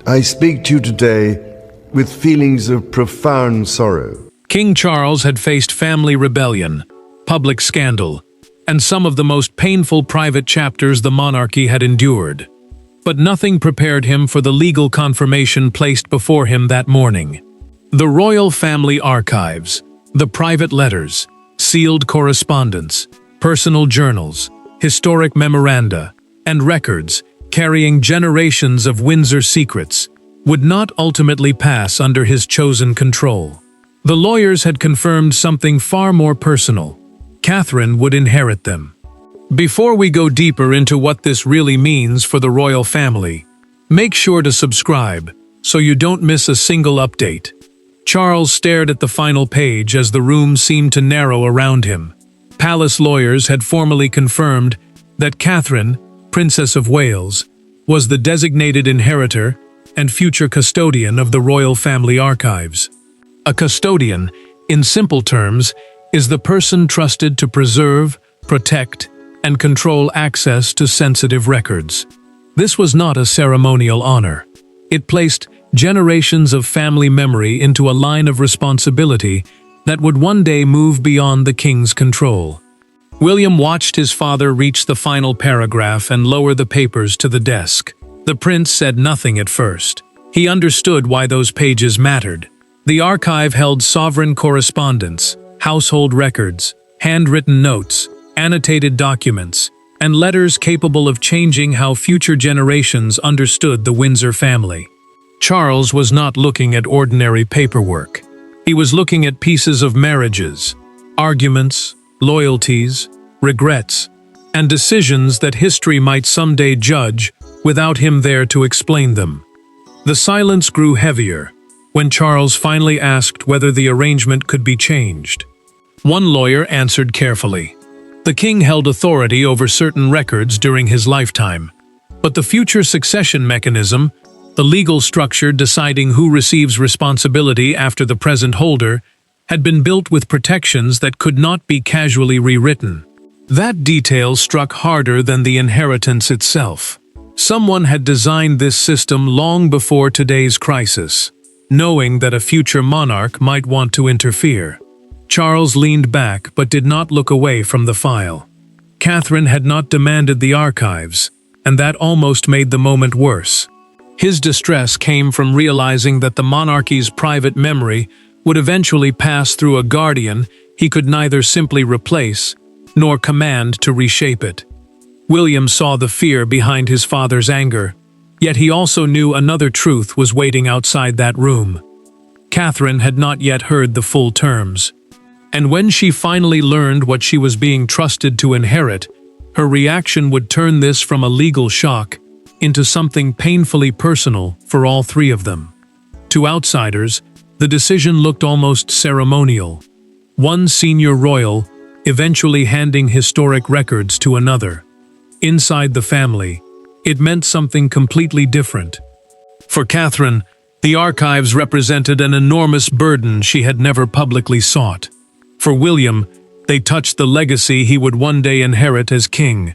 I speak to you today with feelings of profound sorrow. King Charles had faced family rebellion, public scandal, and some of the most painful private chapters the monarchy had endured. But nothing prepared him for the legal confirmation placed before him that morning. The royal family archives, the private letters, sealed correspondence, personal journals, historic memoranda, and records carrying generations of Windsor secrets would not ultimately pass under his chosen control. The lawyers had confirmed something far more personal. Catherine would inherit them. Before we go deeper into what this really means for the royal family, make sure to subscribe so you don't miss a single update. Charles stared at the final page as the room seemed to narrow around him. Palace lawyers had formally confirmed that Catherine, Princess of Wales, was the designated inheritor and future custodian of the royal family archives. A custodian, in simple terms, is the person trusted to preserve, protect, and control access to sensitive records. This was not a ceremonial honor. It placed generations of family memory into a line of responsibility that would one day move beyond the king's control. William watched his father reach the final paragraph and lower the papers to the desk. The prince said nothing at first. He understood why those pages mattered. The archive held sovereign correspondence, household records, handwritten notes, annotated documents, and letters capable of changing how future generations understood the Windsor family. Charles was not looking at ordinary paperwork. He was looking at pieces of marriages, arguments, loyalties, regrets, and decisions that history might someday judge without him there to explain them. The silence grew heavier when Charles finally asked whether the arrangement could be changed. One lawyer answered carefully. The king held authority over certain records during his lifetime, but the future succession mechanism, the legal structure deciding who receives responsibility after the present holder, had been built with protections that could not be casually rewritten. That detail struck harder than the inheritance itself. Someone had designed this system long before today's crisis, knowing that a future monarch might want to interfere. Charles leaned back but did not look away from the file. Catherine had not demanded the archives, and that almost made the moment worse. His distress came from realizing that the monarchy's private memory would eventually pass through a guardian he could neither simply replace nor command to reshape it. William saw the fear behind his father's anger, yet he also knew another truth was waiting outside that room. Catherine had not yet heard the full terms, and when she finally learned what she was being trusted to inherit, her reaction would turn this from a legal shock into something painfully personal for all three of them. To outsiders, the decision looked almost ceremonial. One senior royal eventually handing historic records to another. Inside the family, it meant something completely different. For Catherine, the archives represented an enormous burden she had never publicly sought. For William, they touched the legacy he would one day inherit as king.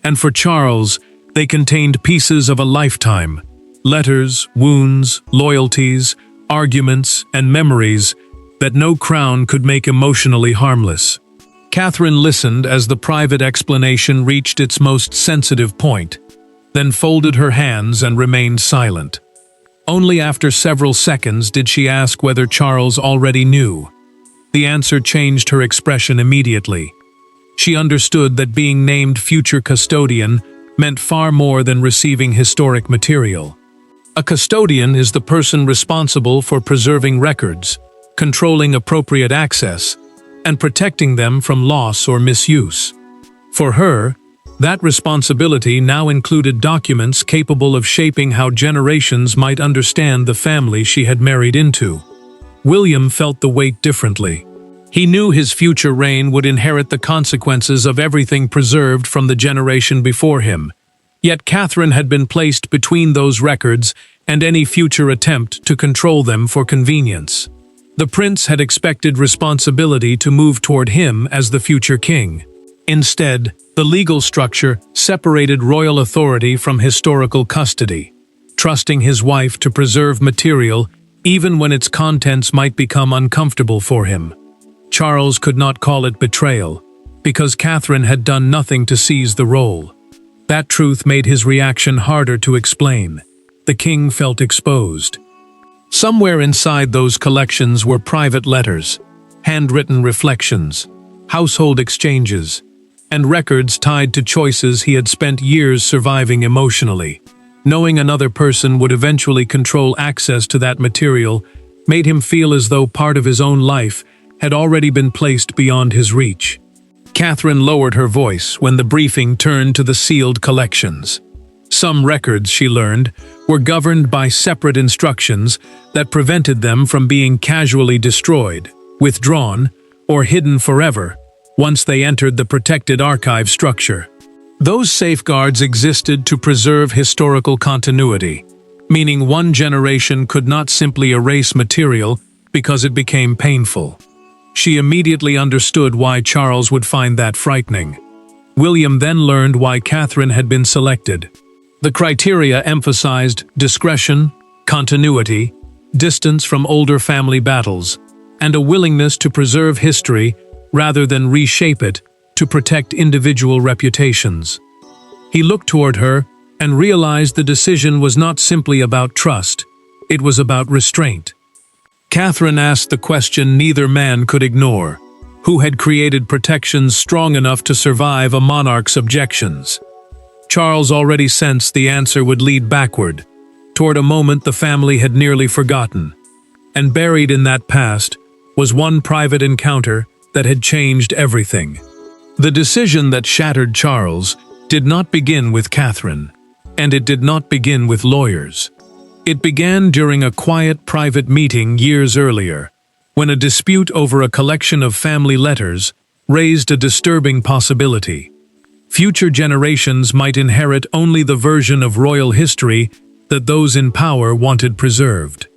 And for Charles, they contained pieces of a lifetime: letters, wounds, loyalties, arguments, and memories that no crown could make emotionally harmless. Catherine listened as the private explanation reached its most sensitive point, then folded her hands and remained silent. Only after several seconds did she ask whether Charles already knew. The answer changed her expression immediately. She understood that being named future custodian meant far more than receiving historic material. A custodian is the person responsible for preserving records, controlling appropriate access, and protecting them from loss or misuse. For her, that responsibility now included documents capable of shaping how generations might understand the family she had married into. William felt the weight differently. He knew his future reign would inherit the consequences of everything preserved from the generation before him. Yet Catherine had been placed between those records and any future attempt to control them for convenience. The prince had expected responsibility to move toward him as the future king. Instead, the legal structure separated royal authority from historical custody. trusting his wife to preserve material even when its contents might become uncomfortable for him. Charles could not call it betrayal, because Catherine had done nothing to seize the role. That truth made his reaction harder to explain. The king felt exposed. Somewhere inside those collections were private letters, handwritten reflections, household exchanges, and records tied to choices he had spent years surviving emotionally. Knowing another person would eventually control access to that material made him feel as though part of his own life had already been placed beyond his reach. Catherine lowered her voice when the briefing turned to the sealed collections. Some records, she learned, were governed by separate instructions that prevented them from being casually destroyed, withdrawn, or hidden forever once they entered the protected archive structure. Those safeguards existed to preserve historical continuity, meaning one generation could not simply erase material because it became painful. She immediately understood why Charles would find that frightening. William then learned why Catherine had been selected. The criteria emphasized discretion, continuity, distance from older family battles, and a willingness to preserve history rather than reshape it to protect individual reputations. He looked toward her and realized the decision was not simply about trust, it was about restraint. Catherine asked the question neither man could ignore: who had created protections strong enough to survive a monarch's objections? Charles already sensed the answer would lead backward, toward a moment the family had nearly forgotten. And buried in that past was one private encounter that had changed everything. The decision that shattered Charles did not begin with Catherine, and it did not begin with lawyers. It began during a quiet private meeting years earlier, when a dispute over a collection of family letters raised a disturbing possibility. Future generations might inherit only the version of royal history that those in power wanted preserved.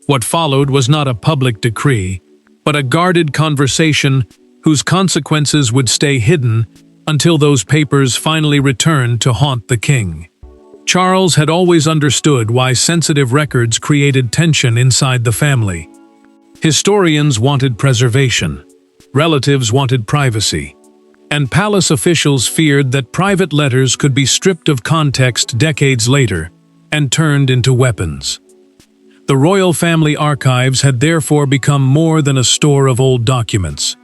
What followed was not a public decree, but a guarded conversation whose consequences would stay hidden until those papers finally returned to haunt the king. Charles had always understood why sensitive records created tension inside the family. Historians wanted preservation, relatives wanted privacy, and palace officials feared that private letters could be stripped of context decades later and turned into weapons. The royal family archives had therefore become more than a store of old documents.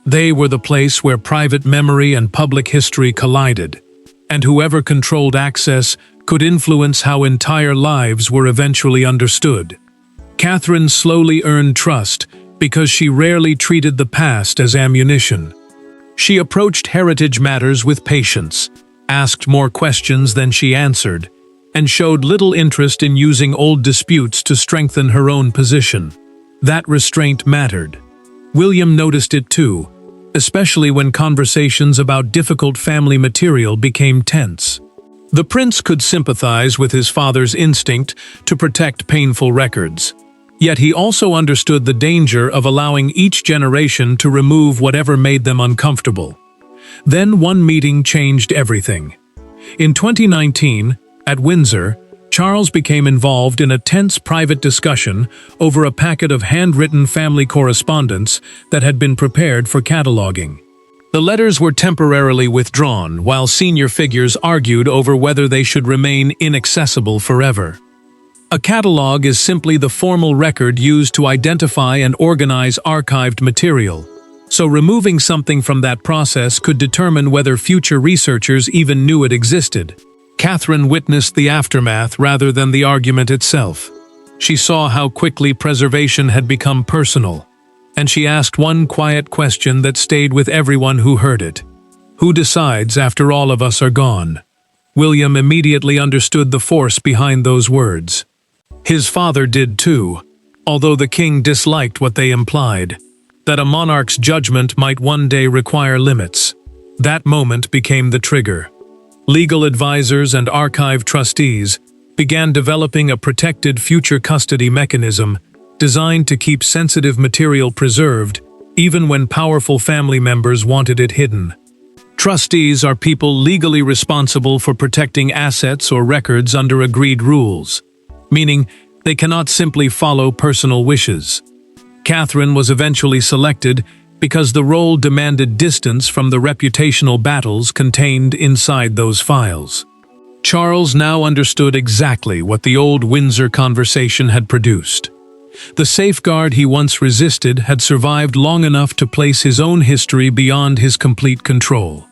They were the place where private memory and public history collided, and whoever controlled access could influence how entire lives were eventually understood. Catherine slowly earned trust because she rarely treated the past as ammunition. She approached heritage matters with patience, asked more questions than she answered, and showed little interest in using old disputes to strengthen her own position. That restraint mattered. William noticed it too, especially when conversations about difficult family material became tense. The prince could sympathize with his father's instinct to protect painful records. Yet he also understood the danger of allowing each generation to remove whatever made them uncomfortable. Then one meeting changed everything. In 2019, at Windsor, Charles became involved in a tense private discussion over a packet of handwritten family correspondence that had been prepared for cataloging. The letters were temporarily withdrawn while senior figures argued over whether they should remain inaccessible forever. A catalog is simply the formal record used to identify and organize archived material, so removing something from that process could determine whether future researchers even knew it existed. Catherine witnessed the aftermath rather than the argument itself. She saw how quickly preservation had become personal, and she asked one quiet question that stayed with everyone who heard it. Who decides after all of us are gone? William immediately understood the force behind those words. His father did too, although the king disliked what they implied, that a monarch's judgment might one day require limits. That moment became the trigger. Legal advisors and archive trustees began developing a protected future custody mechanism designed to keep sensitive material preserved even when powerful family members wanted it hidden. Trustees are people legally responsible for protecting assets or records under agreed rules. meaning they cannot simply follow personal wishes. Catherine was eventually selected because the role demanded distance from the reputational battles contained inside those files. Charles now understood exactly what the old Windsor conversation had produced. The safeguard he once resisted had survived long enough to place his own history beyond his complete control.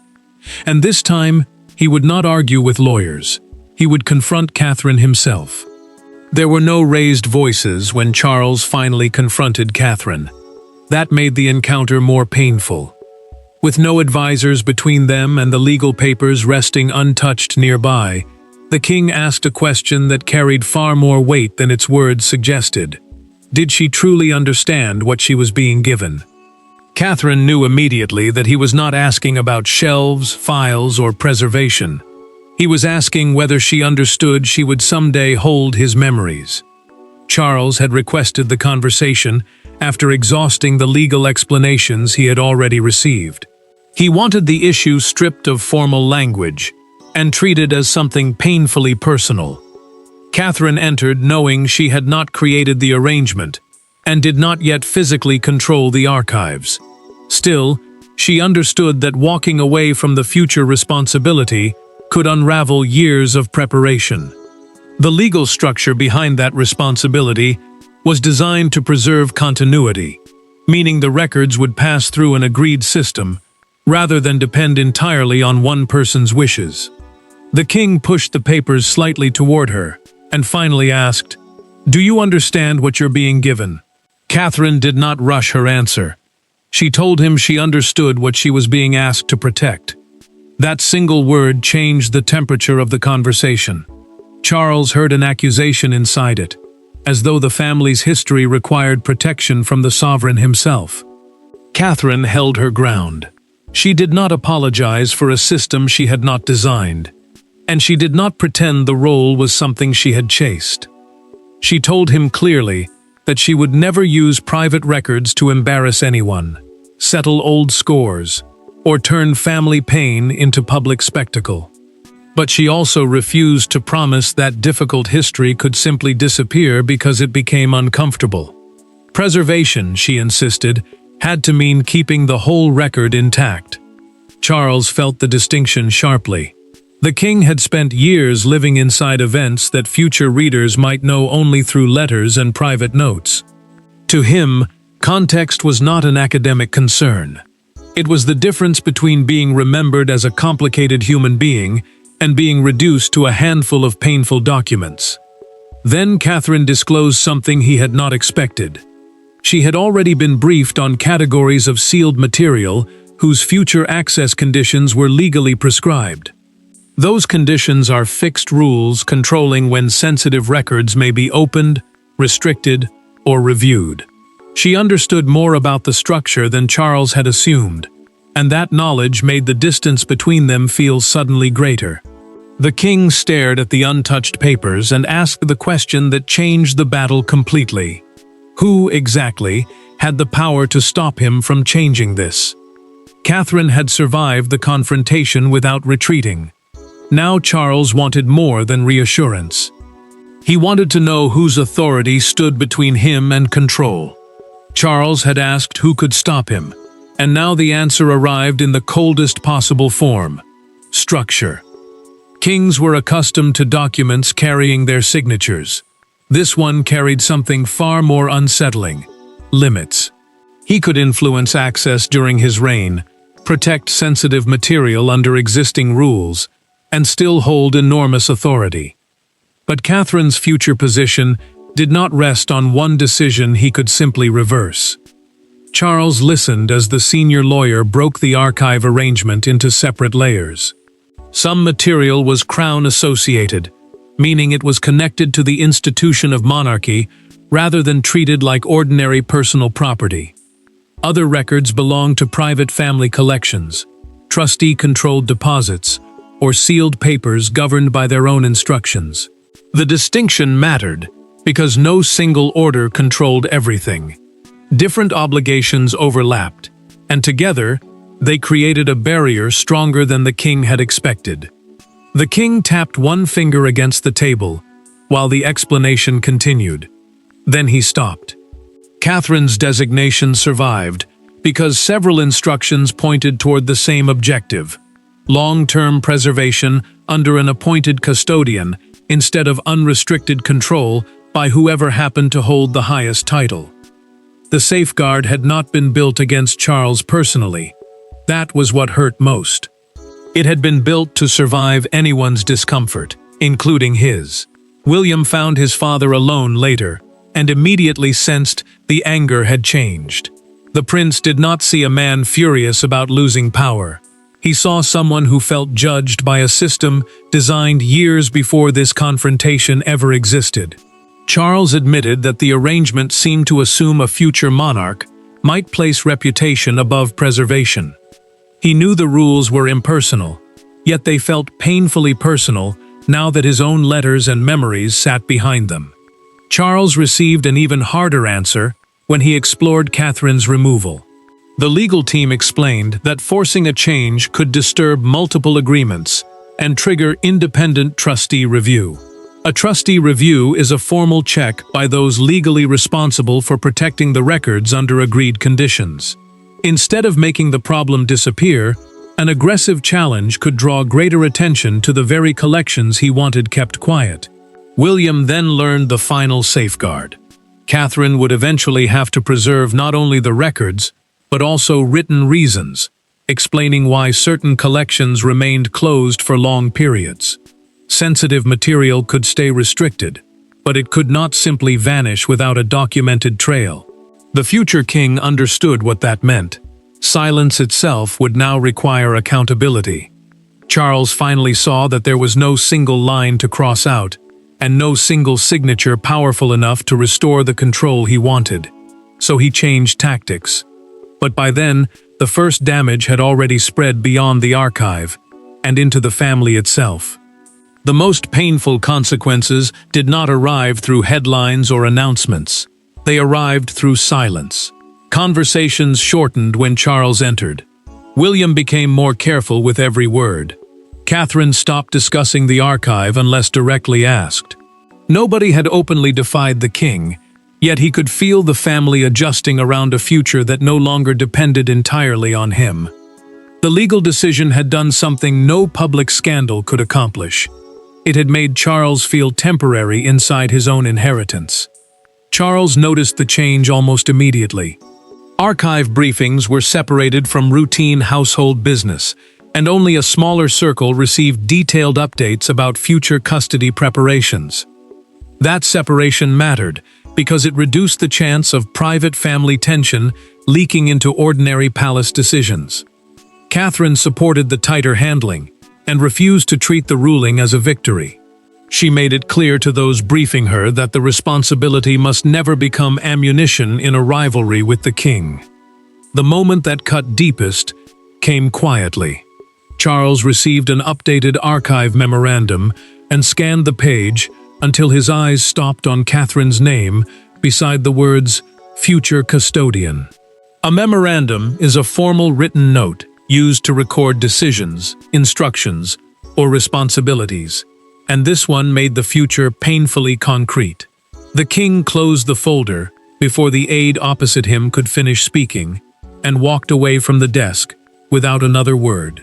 And this time, he would not argue with lawyers. He would confront Catherine himself. There were no raised voices when Charles finally confronted Catherine. That made the encounter more painful. With no advisors between them and the legal papers resting untouched nearby, the king asked a question that carried far more weight than its words suggested. Did she truly understand what she was being given? Catherine knew immediately that he was not asking about shelves, files, or preservation. He was asking whether she understood she would someday hold his memories. Charles had requested the conversation after exhausting the legal explanations he had already received. He wanted the issue stripped of formal language and treated as something painfully personal. Catherine entered knowing she had not created the arrangement and did not yet physically control the archives. Still, she understood that walking away from the future responsibility could unravel years of preparation. The legal structure behind that responsibility was designed to preserve continuity, meaning the records would pass through an agreed system rather than depend entirely on one person's wishes. The king pushed the papers slightly toward her and finally asked, "Do you understand what you're being given?" Catherine did not rush her answer. She told him she understood what she was being asked to protect. That single word changed the temperature of the conversation. Charles heard an accusation inside it, as though the family's history required protection from the sovereign himself. Catherine held her ground. She did not apologize for a system she had not designed, and she did not pretend the role was something she had chased. She told him clearly that she would never use private records to embarrass anyone, settle old scores, or turn family pain into public spectacle. But she also refused to promise that difficult history could simply disappear because it became uncomfortable. Preservation, she insisted, had to mean keeping the whole record intact. Charles felt the distinction sharply. The king had spent years living inside events that future readers might know only through letters and private notes. To him, context was not an academic concern. It was the difference between being remembered as a complicated human being and being reduced to a handful of painful documents. Then Catherine disclosed something he had not expected. She had already been briefed on categories of sealed material whose future access conditions were legally prescribed. Those conditions are fixed rules controlling when sensitive records may be opened, restricted, or reviewed. She understood more about the structure than Charles had assumed, and that knowledge made the distance between them feel suddenly greater. The king stared at the untouched papers and asked the question that changed the battle completely. Who, exactly, had the power to stop him from changing this? Catherine had survived the confrontation without retreating. Now Charles wanted more than reassurance. He wanted to know whose authority stood between him and control. Charles had asked who could stop him, and now the answer arrived in the coldest possible form: structure. Kings were accustomed to documents carrying their signatures. This one carried something far more unsettling: limits. He could influence access during his reign, protect sensitive material under existing rules, and still hold enormous authority. But Catherine's future position did not rest on one decision he could simply reverse. Charles listened as the senior lawyer broke the archive arrangement into separate layers. Some material was crown-associated, meaning it was connected to the institution of monarchy rather than treated like ordinary personal property. Other records belonged to private family collections, trustee-controlled deposits, or sealed papers governed by their own instructions. The distinction mattered because no single order controlled everything. Different obligations overlapped, and together, they created a barrier stronger than the king had expected. The king tapped one finger against the table, while the explanation continued. Then he stopped. Catherine's designation survived because several instructions pointed toward the same objective: long-term preservation under an appointed custodian instead of unrestricted control by whoever happened to hold the highest title. The safeguard had not been built against Charles personally. That was what hurt most. It had been built to survive anyone's discomfort, including his. William found his father alone later, and immediately sensed the anger had changed. The prince did not see a man furious about losing power. He saw someone who felt judged by a system designed years before this confrontation ever existed. Charles admitted that the arrangement seemed to assume a future monarch might place reputation above preservation. He knew the rules were impersonal, yet they felt painfully personal now that his own letters and memories sat behind them. Charles received an even harder answer when he explored Catherine's removal. The legal team explained that forcing a change could disturb multiple agreements and trigger independent trustee review. A trustee review is a formal check by those legally responsible for protecting the records under agreed conditions. Instead of making the problem disappear, an aggressive challenge could draw greater attention to the very collections he wanted kept quiet. William then learned the final safeguard. Catherine would eventually have to preserve not only the records, but also written reasons, explaining why certain collections remained closed for long periods. Sensitive material could stay restricted, but it could not simply vanish without a documented trail. The future king understood what that meant. Silence itself would now require accountability. Charles finally saw that there was no single line to cross out, and no single signature powerful enough to restore the control he wanted. So he changed tactics. But by then, the first damage had already spread beyond the archive and into the family itself. The most painful consequences did not arrive through headlines or announcements. They arrived through silence. Conversations shortened when Charles entered. William became more careful with every word. Catherine stopped discussing the archive unless directly asked. Nobody had openly defied the king, yet he could feel the family adjusting around a future that no longer depended entirely on him. The legal decision had done something no public scandal could accomplish. It had made Charles feel temporary inside his own inheritance. Charles noticed the change almost immediately. Archive briefings were separated from routine household business, and only a smaller circle received detailed updates about future custody preparations. That separation mattered because it reduced the chance of private family tension leaking into ordinary palace decisions. Catherine supported the tighter handling and refused to treat the ruling as a victory. She made it clear to those briefing her that the responsibility must never become ammunition in a rivalry with the king. The moment that cut deepest came quietly. Charles received an updated archive memorandum and scanned the page until his eyes stopped on Catherine's name beside the words, "Future Custodian." A memorandum is a formal written note used to record decisions, instructions, or responsibilities, and this one made the future painfully concrete. The king closed the folder before the aide opposite him could finish speaking, and walked away from the desk without another word.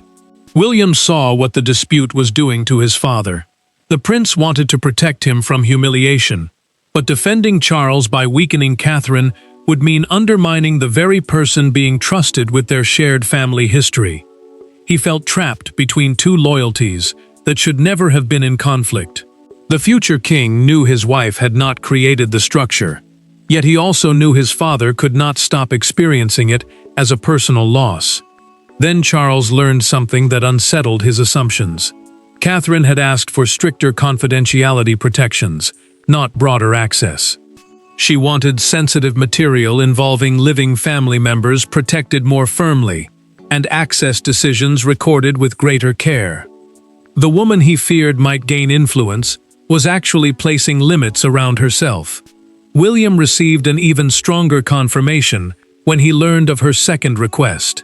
William saw what the dispute was doing to his father. The prince wanted to protect him from humiliation, but defending Charles by weakening Catherine would mean undermining the very person being trusted with their shared family history. He felt trapped between two loyalties that should never have been in conflict. The future king knew his wife had not created the structure, yet he also knew his father could not stop experiencing it as a personal loss. Then Charles learned something that unsettled his assumptions. Catherine had asked for stricter confidentiality protections, not broader access. She wanted sensitive material involving living family members protected more firmly, and access decisions recorded with greater care. The woman he feared might gain influence was actually placing limits around herself. William received an even stronger confirmation when he learned of her second request.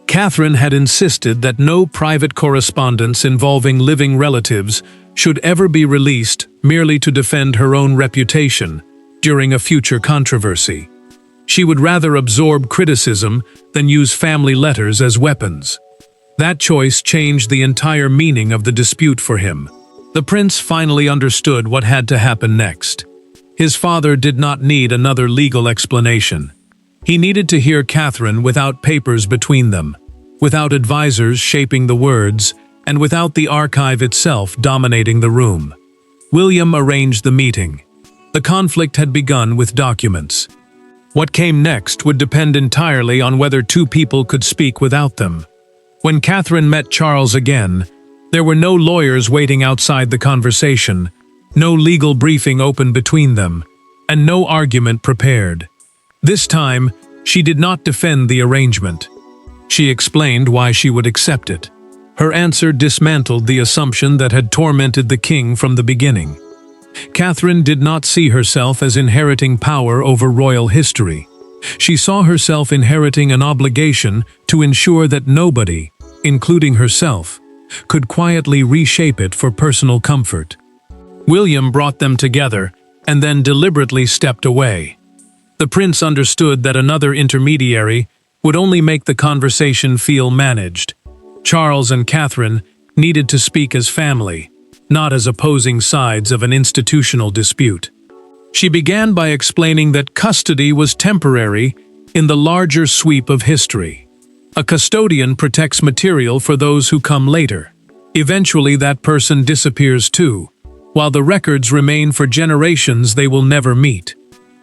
Catherine had insisted that no private correspondence involving living relatives should ever be released, merely to defend her own reputation during a future controversy. She would rather absorb criticism than use family letters as weapons. That choice changed the entire meaning of the dispute for him. The prince finally understood what had to happen next. His father did not need another legal explanation. He needed to hear Catherine without papers between them, without advisors shaping the words, and without the archive itself dominating the room. William arranged the meeting. The conflict had begun with documents. What came next would depend entirely on whether two people could speak without them. When Catherine met Charles again, there were no lawyers waiting outside the conversation, no legal briefing open between them, and no argument prepared. This time, she did not defend the arrangement. She explained why she would accept it. Her answer dismantled the assumption that had tormented the king from the beginning. Catherine did not see herself as inheriting power over royal history. She saw herself inheriting an obligation to ensure that nobody, including herself, could quietly reshape it for personal comfort. William brought them together and then deliberately stepped away. The prince understood that another intermediary would only make the conversation feel managed. Charles and Catherine needed to speak as family, not as opposing sides of an institutional dispute. She began by explaining that custody was temporary in the larger sweep of history. A custodian protects material for those who come later. Eventually that person disappears too, while the records remain for generations they will never meet.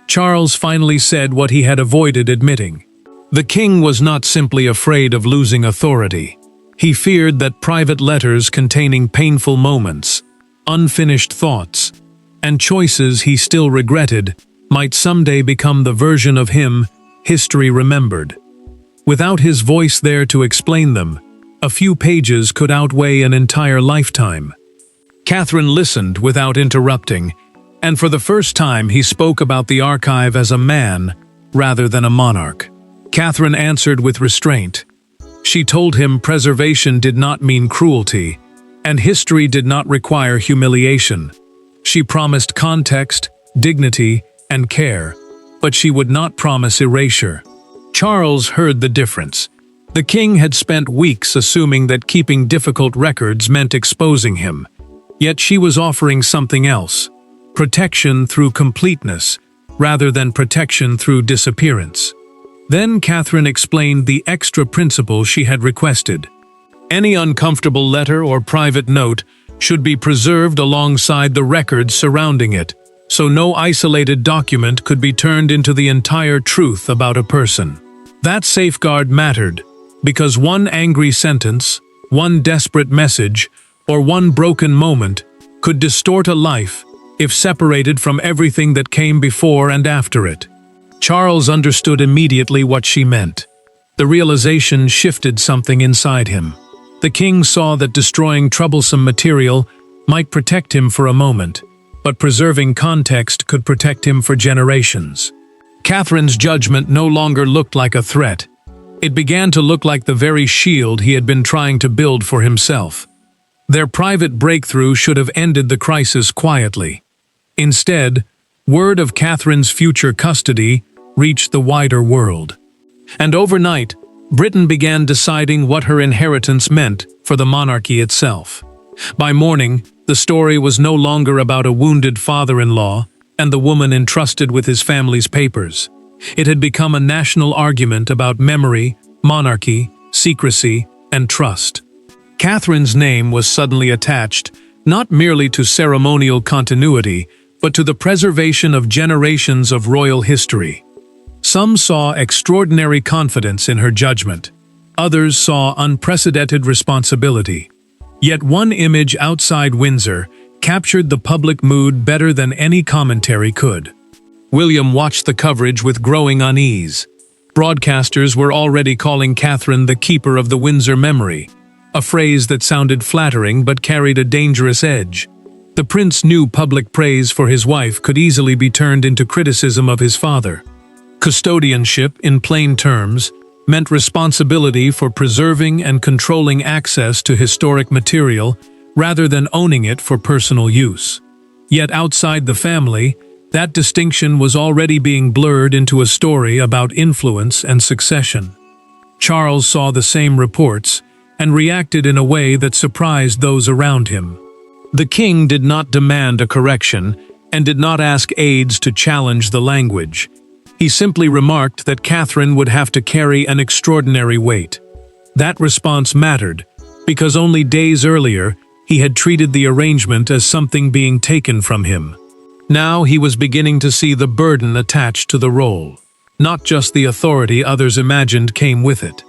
Charles finally said what he had avoided admitting. The king was not simply afraid of losing authority. He feared that private letters containing painful moments, unfinished thoughts, and choices he still regretted might someday become the version of him history remembered. Without his voice there to explain them, a few pages could outweigh an entire lifetime. Catherine listened without interrupting, and for the first time he spoke about the archive as a man rather than a monarch. Catherine answered with restraint. She told him preservation did not mean cruelty, and history did not require humiliation. She promised context, dignity, and care, but she would not promise erasure. Charles heard the difference. The king had spent weeks assuming that keeping difficult records meant exposing him. Yet she was offering something else: protection through completeness, rather than protection through disappearance. Then Catherine explained the extra principle she had requested. Any uncomfortable letter or private note should be preserved alongside the records surrounding it, so no isolated document could be turned into the entire truth about a person. That safeguard mattered, because one angry sentence, one desperate message, or one broken moment could distort a life if separated from everything that came before and after it. Charles understood immediately what she meant. The realization shifted something inside him. The king saw that destroying troublesome material might protect him for a moment, but preserving context could protect him for generations. Catherine's judgment no longer looked like a threat. It began to look like the very shield he had been trying to build for himself. Their private breakthrough should have ended the crisis quietly. Instead, word of Catherine's future custody reached the wider world. And overnight, Britain began deciding what her inheritance meant for the monarchy itself. By morning, the story was no longer about a wounded father-in-law and the woman entrusted with his family's papers. It had become a national argument about memory, monarchy, secrecy, and trust. Catherine's name was suddenly attached, not merely to ceremonial continuity, but to the preservation of generations of royal history. Some saw extraordinary confidence in her judgment. Others saw unprecedented responsibility. Yet one image outside Windsor captured the public mood better than any commentary could. William watched the coverage with growing unease. Broadcasters were already calling Catherine the keeper of the Windsor memory, a phrase that sounded flattering but carried a dangerous edge. The prince knew public praise for his wife could easily be turned into criticism of his father. Custodianship, in plain terms, meant responsibility for preserving and controlling access to historic material rather than owning it for personal use. Yet outside the family, that distinction was already being blurred into a story about influence and succession. Charles saw the same reports and reacted in a way that surprised those around him. The king did not demand a correction and did not ask aides to challenge the language. He simply remarked that Catherine would have to carry an extraordinary weight. That response mattered, because only days earlier he had treated the arrangement as something being taken from him. Now he was beginning to see the burden attached to the role, not just the authority others imagined came with it.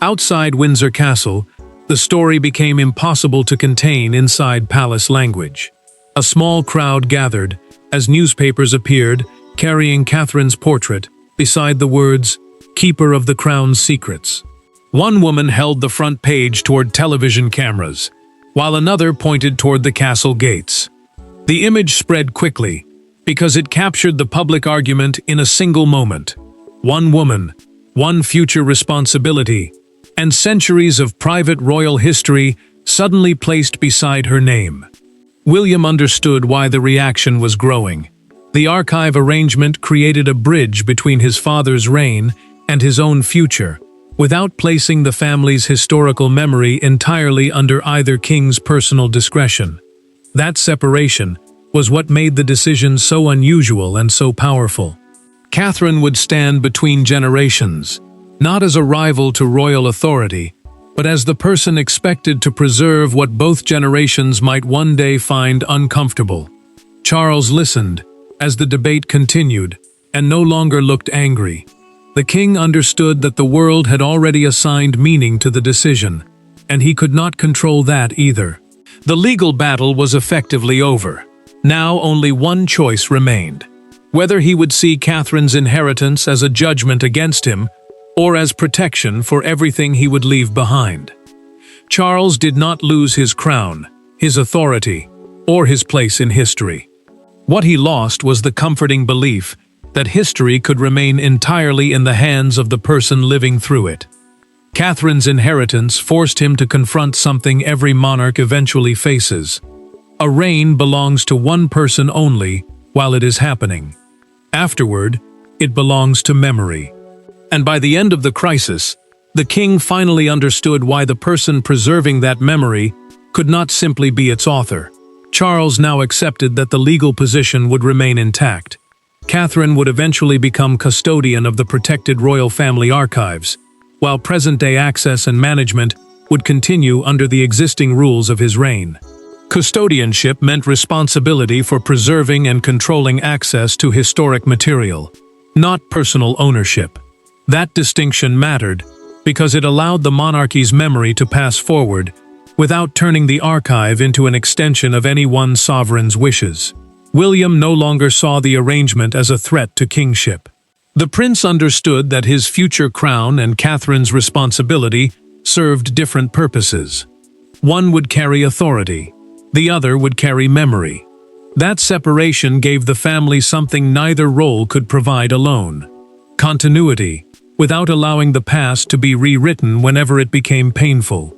Outside Windsor Castle, the story became impossible to contain inside palace language. A small crowd gathered as newspapers appeared, carrying Catherine's portrait beside the words, "Keeper of the Crown's Secrets." One woman held the front page toward television cameras, while another pointed toward the castle gates. The image spread quickly, because it captured the public argument in a single moment. One woman, one future responsibility, and centuries of private royal history suddenly placed beside her name. William understood why the reaction was growing. The archive arrangement created a bridge between his father's reign and his own future, without placing the family's historical memory entirely under either king's personal discretion. That separation was what made the decision so unusual and so powerful. Catherine would stand between generations, not as a rival to royal authority, but as the person expected to preserve what both generations might one day find uncomfortable. Charles listened as the debate continued, and no longer looked angry. The king understood that the world had already assigned meaning to the decision, and he could not control that either. The legal battle was effectively over. Now only one choice remained: whether he would see Catherine's inheritance as a judgment against him, or as protection for everything he would leave behind. Charles did not lose his crown, his authority, or his place in history. What he lost was the comforting belief that history could remain entirely in the hands of the person living through it. Catherine's inheritance forced him to confront something every monarch eventually faces. A reign belongs to one person only while it is happening. Afterward, it belongs to memory. And by the end of the crisis, the king finally understood why the person preserving that memory could not simply be its author. Charles now accepted that the legal position would remain intact. Catherine would eventually become custodian of the protected royal family archives, while present-day access and management would continue under the existing rules of his reign. Custodianship meant responsibility for preserving and controlling access to historic material, not personal ownership. That distinction mattered because it allowed the monarchy's memory to pass forward without turning the archive into an extension of any one sovereign's wishes. William no longer saw the arrangement as a threat to kingship. The prince understood that his future crown and Catherine's responsibility served different purposes. One would carry authority, the other would carry memory. That separation gave the family something neither role could provide alone: continuity, without allowing the past to be rewritten whenever it became painful.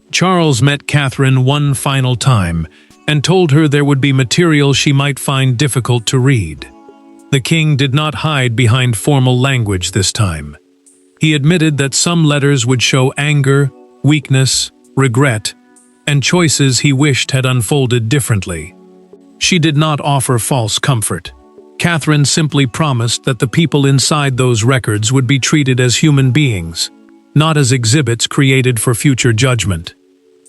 Charles met Catherine one final time and told her there would be material she might find difficult to read. The king did not hide behind formal language this time. He admitted that some letters would show anger, weakness, regret, and choices he wished had unfolded differently. She did not offer false comfort. Catherine simply promised that the people inside those records would be treated as human beings, not as exhibits created for future judgment.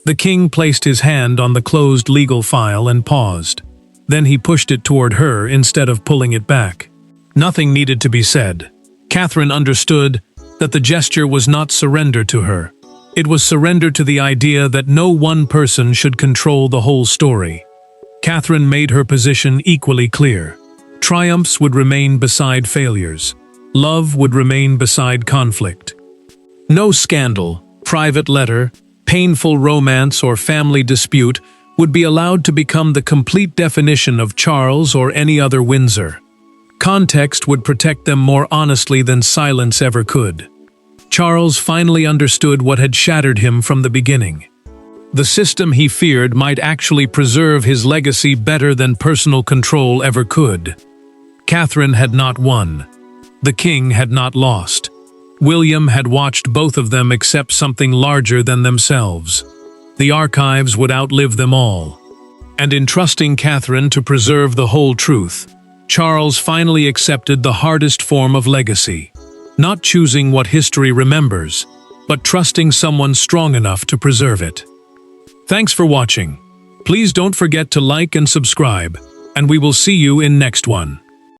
The king placed his hand on the closed legal file and paused. Then he pushed it toward her instead of pulling it back. Nothing needed to be said. Catherine understood that the gesture was not surrender to her. It was surrender to the idea that no one person should control the whole story. Catherine made her position equally clear. Triumphs would remain beside failures. Love would remain beside conflict. No scandal, private letter, painful romance, or family dispute would be allowed to become the complete definition of Charles or any other Windsor. Context would protect them more honestly than silence ever could. Charles finally understood what had shattered him from the beginning. The system he feared might actually preserve his legacy better than personal control ever could. Catherine had not won. The king had not lost. William had watched both of them accept something larger than themselves. The archives would outlive them all. And in trusting Catherine to preserve the whole truth, Charles finally accepted the hardest form of legacy, not choosing what history remembers, but trusting someone strong enough to preserve it. Thanks for watching. Please don't forget to like and subscribe, and we will see you in next one.